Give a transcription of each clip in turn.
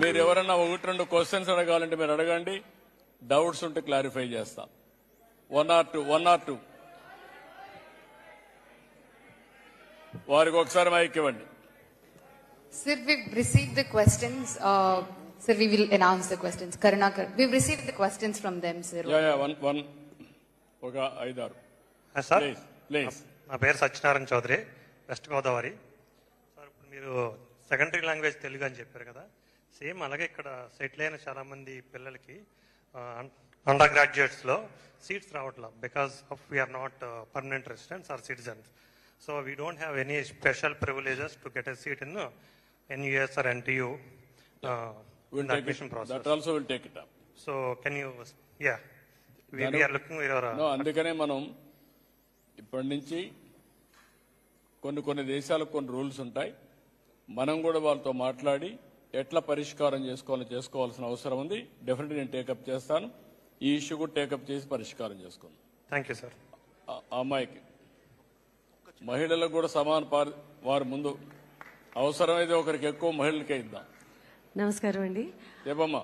మీరు ఎవరన్నా ఒకటి రెండు క్వశ్చన్స్ అడగాలంటే మీరు అడగండి, డౌట్స్ ఉంటే క్లారిఫై చేస్తా. వన్ ఆర్ టూ వారికి ఒకసారి మైక్ ఇవ్వండి. Sir, we've received the questions. Sir, we will announce the questions. Karunakar, we've received the questions from them, sir. One ఒక 5-6. Sir, please. నా పేరు సత్యనారాయణ చౌదరి, వెస్ట్ గోదావరి. సార్, ఇప్పుడు మీరు సెకండరీ లాంగ్వేజ్ తెలుగు అని చెప్పారు కదా, సేమ్ అలాగే ఇక్కడ సెటిల్ అయిన చాలా మంది పిల్లలకి అండర్ గ్రాడ్యుయేట్స్లో సీట్స్ రావట్లా because of we are not permanent residents or citizens. So we don't have any special privileges to get a seat in NUS or NTU in the admission process. That also will take it up. So can you, we are looking for your... No, అందుకనే మనం ఇప్పటి నుంచి కొన్ని దేశాలకు కొన్ని rules ఉంటాయి. మనం కూడా వాళ్ళతో మాట్లాడి ఎట్లా పరిష్కారం చేసుకోవాల్సిన అవసరం ఉంది. డెఫినెట్లీ నేను టేకప్ చేస్తాను. ఈ ఇష్యూ కూడా టేకప్ చేసి పరిష్కారం చేసుకుందాం. Thank you sir. అమ్మాయికి మహిళలకు కూడా సమాన వారి ముందు అవసరమైతే ఒకరికి ఎక్కువ మహిళలకే ఇద్దాం. నమస్కారం అండి. చెప్పమ్మా.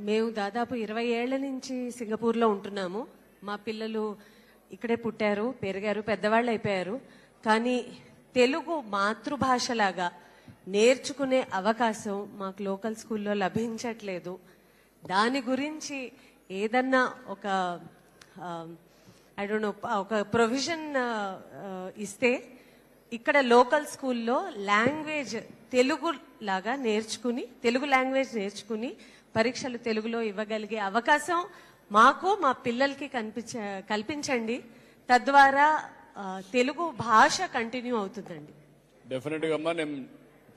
మేము దాదాపు 20 ఏళ్ల నుంచి సింగపూర్లో ఉంటున్నాము. మా పిల్లలు ఇక్కడే పుట్టారు, పెరిగారు, పెద్దవాళ్ళు అయిపోయారు. కానీ తెలుగు మాతృభాషలాగా నేర్చుకునే అవకాశం మాకు లోకల్ స్కూల్లో లభించట్లేదు. దాని గురించి ఏదన్నా ఒక ఒక ప్రొవిజన్ ఇస్తే ఇక్కడ లోకల్ స్కూల్లో లాంగ్వేజ్ తెలుగు లాగా నేర్చుకుని, తెలుగు లాంగ్వేజ్ నేర్చుకుని పరీక్షలు తెలుగులో ఇవ్వగలిగే అవకాశం మాకు మా పిల్లలకి కల్పించండి. తద్వారా తెలుగు భాష కంటిన్యూ అవుతుందండి. డెఫినెట్గా అమ్మా, నేను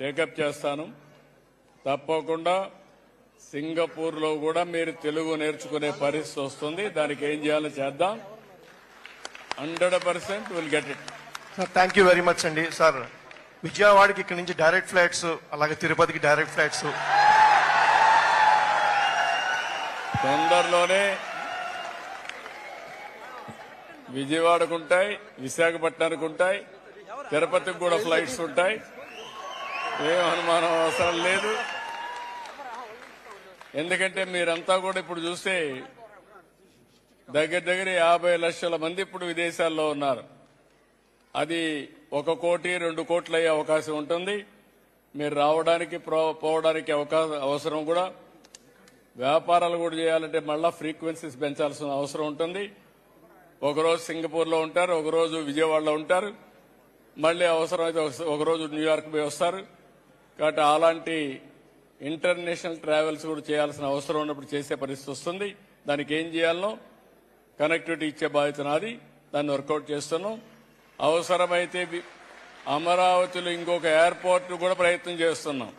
టేకప్ చేస్తాను. తప్పకుండా సింగపూర్లో కూడా మీరు తెలుగు నేర్చుకునే పరిస్థితి వస్తుంది. దానికి ఏం చేయాలో చేద్దాం. 100% will get it. Sir, thank you very much అండి. సార్, విజయవాడకి ఇక్కడ నుంచి డైరెక్ట్ ఫ్లైట్స్, అలాగే తిరుపతికి డైరెక్ట్ ఫ్లైట్స్ తొందరలోనే విజయవాడకు ఉంటాయి, విశాఖపట్నానికి ఉంటాయి, తిరుపతికి కూడా ఫ్లైట్స్ ఉంటాయి. ఏం అనుమానం అవసరం లేదు. ఎందుకంటే మీరంతా కూడా ఇప్పుడు చూస్తే దగ్గర 50 లక్షల మంది ఇప్పుడు విదేశాల్లో ఉన్నారు. అది 1 కోటి 2 కోట్లు అయ్యే అవకాశం ఉంటుంది. మీరు రావడానికి పోవడానికి అవసరం కూడా. వ్యాపారాలు కూడా చేయాలంటే మళ్ళా ఫ్రీక్వెన్సీస్ పెంచాల్సిన అవసరం ఉంటుంది. ఒకరోజు సింగపూర్లో ఉంటారు, ఒకరోజు విజయవాడలో ఉంటారు, మళ్ళీ అవసరమైతే ఒకరోజు న్యూయార్క్ పోయి వస్తారు. కాబట్టి అలాంటి ఇంటర్నేషనల్ ట్రావెల్స్ కూడా చేయాల్సిన అవసరం ఉన్నప్పుడు చేసే పరిస్థితి వస్తుంది. దానికి ఏం చేయాలనో కనెక్టివిటీ ఇచ్చే బాధ్యత నాది. దాన్ని వర్కౌట్ చేస్తున్నాం. అవసరమైతే అమరావతిలో ఇంకొక ఎయిర్పోర్ట్ కూడా ప్రయత్నం చేస్తున్నాం.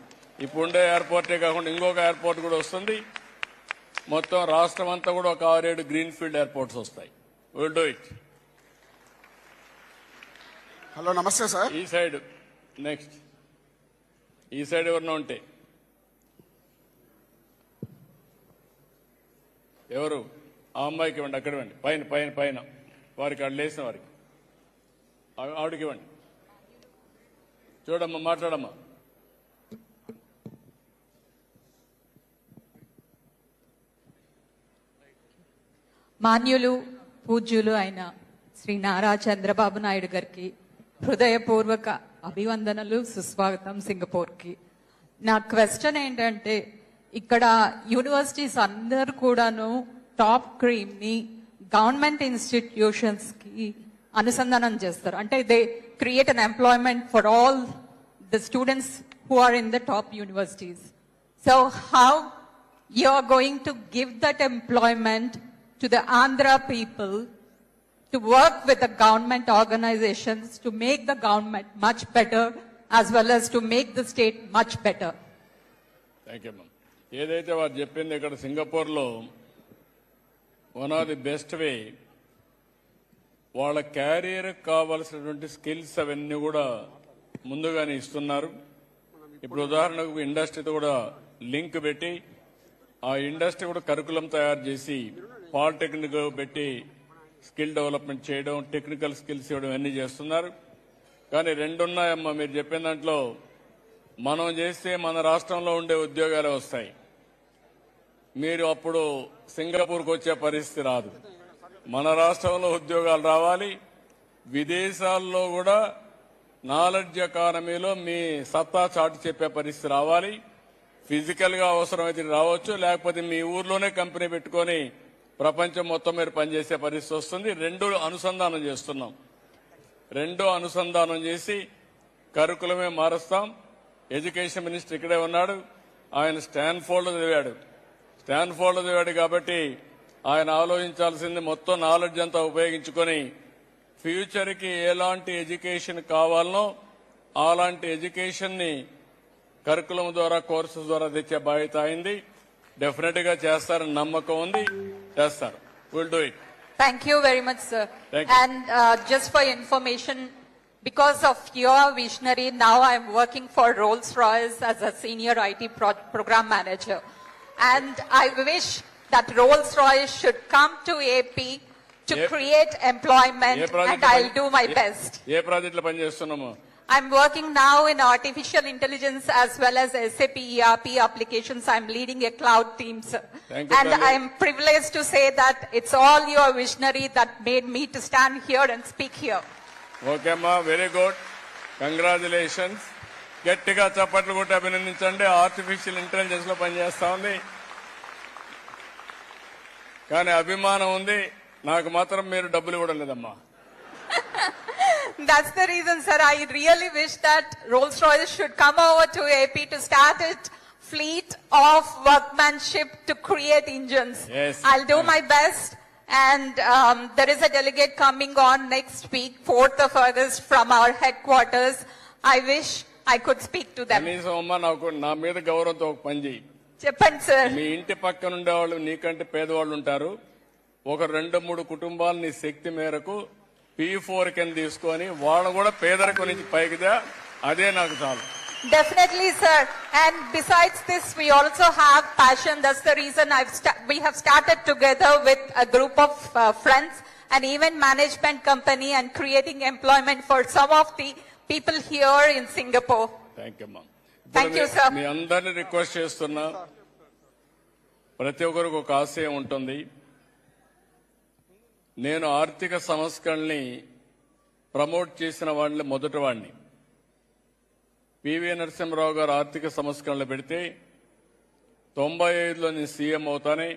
ఇప్పుడుండే ఎయిర్పోర్టే కాకుండా ఇంకొక ఎయిర్పోర్ట్ కూడా వస్తుంది. మొత్తం రాష్ట్రం అంతా కూడా ఒక 6-7 గ్రీన్ ఫీల్డ్ ఎయిర్పోర్ట్స్ వస్తాయి. Will do it. హలో, నమస్తే సార్. ఈ సైడ్ నెక్స్ట్, ఈ సైడ్ ఎవరన్నా ఉంటే ఎవరు? ఆ అమ్మాయికి ఇవ్వండి, అక్కడ ఇవ్వండి, పైన వారికి అక్కడ లేసిన వారికి ఆవిడకి ఇవ్వండి. చూడమ్మా, మాట్లాడమ్మా. మాన్యులు పూజ్యులు అయిన శ్రీ నారా చంద్రబాబు నాయుడు గారికి హృదయపూర్వక అభివందనలు, సుస్వాగతం సింగపూర్కి. నా క్వశ్చన్ ఏంటంటే, ఇక్కడ యూనివర్సిటీస్ అందరు కూడాను టాప్ క్రీమ్ ని గవర్నమెంట్ ఇన్స్టిట్యూషన్స్ కి అనుసంధానం చేస్తారు. అంటే they create an employment for all the students who are in the top universities. So how you are going to give that employment to the Andhra people to work with the government organizations to make the government much better as well as to make the state much better? Thank you, ma'am. ఏదైతే వారు చెప్పింది, ఇక్కడ సింగపూర్లో one of the best way వాళ్ళ carrier కావాల్సినటువంటి skills అవన్నీ కూడా ముందుగానే ఇస్తున్నారు. ఇప్పుడు ఉదాహరణకు ఇండస్ట్రీతో కూడా లింక్ పెట్టి ఆ ఇండస్ట్రీ కూడా కరికులం తయారు చేసి పాలిటెక్నిక్ పెట్టి స్కిల్ డెవలప్మెంట్ చేయడం, టెక్నికల్ స్కిల్స్ ఇవ్వడం అన్నీ చేస్తున్నారు. కానీ రెండున్నాయమ్మా. మీరు చెప్పిన దాంట్లో మనం చేస్తే మన రాష్ట్రంలో ఉండే ఉద్యోగాలు వస్తాయి. మీరు అప్పుడు సింగపూర్కు వచ్చే పరిస్థితి రాదు. మన రాష్ట్రంలో ఉద్యోగాలు రావాలి. విదేశాల్లో కూడా నాలెడ్జ్ ఎకానమీలో మీ సత్తా చాటు చెప్పే పరిస్థితి రావాలి. ఫిజికల్ గా అవసరమైతే రావచ్చు, లేకపోతే మీ ఊర్లోనే కంపెనీ పెట్టుకొని ప్రపంచం మొత్తం మీరు పనిచేసే పరిస్థితి వస్తుంది. రెండు అనుసంధానం చేస్తున్నాం. రెండో అనుసంధానం చేసి కరికులమే మారుస్తాం. ఎడ్యుకేషన్ మినిస్టర్ ఇక్కడే ఉన్నాడు. ఆయన స్టాన్ఫోర్డ్ చదివాడు కాబట్టి ఆయన ఆలోచించాల్సింది మొత్తం నాలెడ్జ్ అంతా ఉపయోగించుకొని ఫ్యూచర్ కి ఎలాంటి ఎడ్యుకేషన్ కావాలనో అలాంటి ఎడ్యుకేషన్ ని కరికులం ద్వారా, కోర్సెస్ ద్వారా తెచ్చే బాధ్యత అయింది. డెఫినెట్ గా చేస్తారని నమ్మకం ఉంది. చేస్తారు. Will do it. Thank you very much, sir. Thank you. And just for information, because of your visionary, now I'm working for Rolls-Royce as a senior IT program manager. And I wish that Rolls-Royce should come to AP to create employment, and I'll do my best. A project లో పనిచేస్తున్నాము? I'm working now in artificial intelligence as well as SAP ERP applications. I'm leading a cloud team, sir. Thank you, And Tali. I'm privileged to say that it's all your visionary that made me to stand here and speak here. Okay అమ్మా, very good, congratulations. గట్టిగా చప్పట్లు కొట్టి అభినందించండి. Artificial intelligence లో పనిచేస్తా ఉంది, కానీ అభిమానం ఉంది. నాకు మాత్రం మీరు డబ్బులు ఇవ్వడం లేదమ్మా. That's the reason, sir. I really wish that Rolls-Royce should come over to AP to start its fleet of workmanship to create engines. Yes. I'll do my best. And there is a delegate coming on next week, 4th of August, from our headquarters. I wish I could speak to them. కనీసం అమ్మా నాకు నా మీద గౌరవంతో ఒక పని చేయి. Cheppan, sir. మీ ఇంటి పక్కన ఉండేవాళ్ళు నీకంటే పేదవాళ్ళు ఉంటారు. ఒక 2-3 కుటుంబాలు నీ శక్తి మేరకు P4 కింద తీసుకొని వాళ్ళు కూడా పేదరికం నుంచి పైకిదా, అదే నాకు చాలు. Definitely, sir. And besides this, we also have passion. That's the reason we have started together with a group of friends and even management company and creating employment for some of the people here in Singapore. Thank you అమ్మా. Thank you, sir. మీ అందరినీ request చేస్తున్నా, ప్రతి ఒక్కరికి ఒక ఆశయం ఉంటుంది. నేను ఆర్థిక సంస్కరణని ప్రమోట్ చేసిన వాడిని మొదటి వాడిని. పివి నరసింహరావు గారు ఆర్థిక సంస్కరణలు పెడితే 95లో నేను సీఎం అవుతానే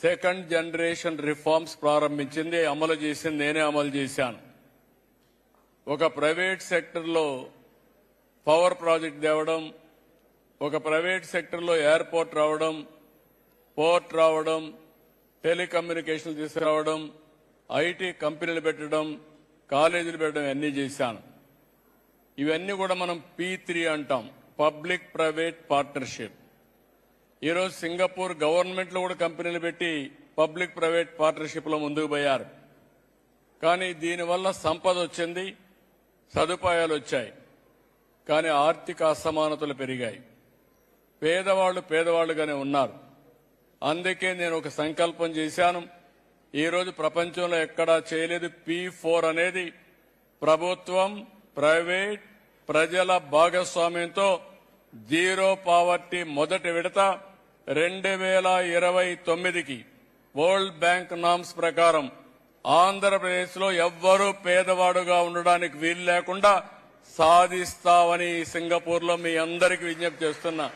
సెకండ్ జనరేషన్ రిఫార్మ్స్ ప్రారంభించింది, అమలు చేసింది నేనే అమలు చేశాను. ఒక ప్రైవేట్ సెక్టర్లో పవర్ ప్రాజెక్ట్ తేవడం, ఒక ప్రైవేట్ సెక్టర్లో ఎయిర్పోర్ట్ రావడం, పోర్ట్ రావడం, టెలికమ్యూనికేషన్లు తీసుకురావడం, ఐటీ కంపెనీలు పెట్టడం, కాలేజీలు పెట్టడం అన్నీ చేశాను. ఇవన్నీ కూడా మనం P3 అంటాం, పబ్లిక్ ప్రైవేట్ పార్ట్నర్షిప్. ఈరోజు సింగపూర్ గవర్నమెంట్ లో కూడా కంపెనీలు పెట్టి పబ్లిక్ ప్రైవేట్ పార్ట్నర్షిప్ లో ముందుకు పోయారు. కానీ దీనివల్ల సంపద వచ్చింది, సదుపాయాలు వచ్చాయి, కానీ ఆర్థిక అసమానతలు పెరిగాయి. పేదవాళ్లు పేదవాళ్లుగానే ఉన్నారు. అందుకే నేను ఒక సంకల్పం చేశాను. ఈరోజు ప్రపంచంలో ఎక్కడా చేయలేదు. P4 అనేది ప్రభుత్వం, ప్రైవేట్, ప్రజల భాగస్వామ్యంతో జీరో పావర్టీ మొదటి విడత 2029కి వరల్డ్ బ్యాంక్ నామ్స్ ప్రకారం ఆంధ్రప్రదేశ్ లో ఎవ్వరూ పేదవాడుగా ఉండడానికి వీలు లేకుండా సాధిస్తామని సింగపూర్ లో మీ అందరికీ విజ్ఞప్తి చేస్తున్నా.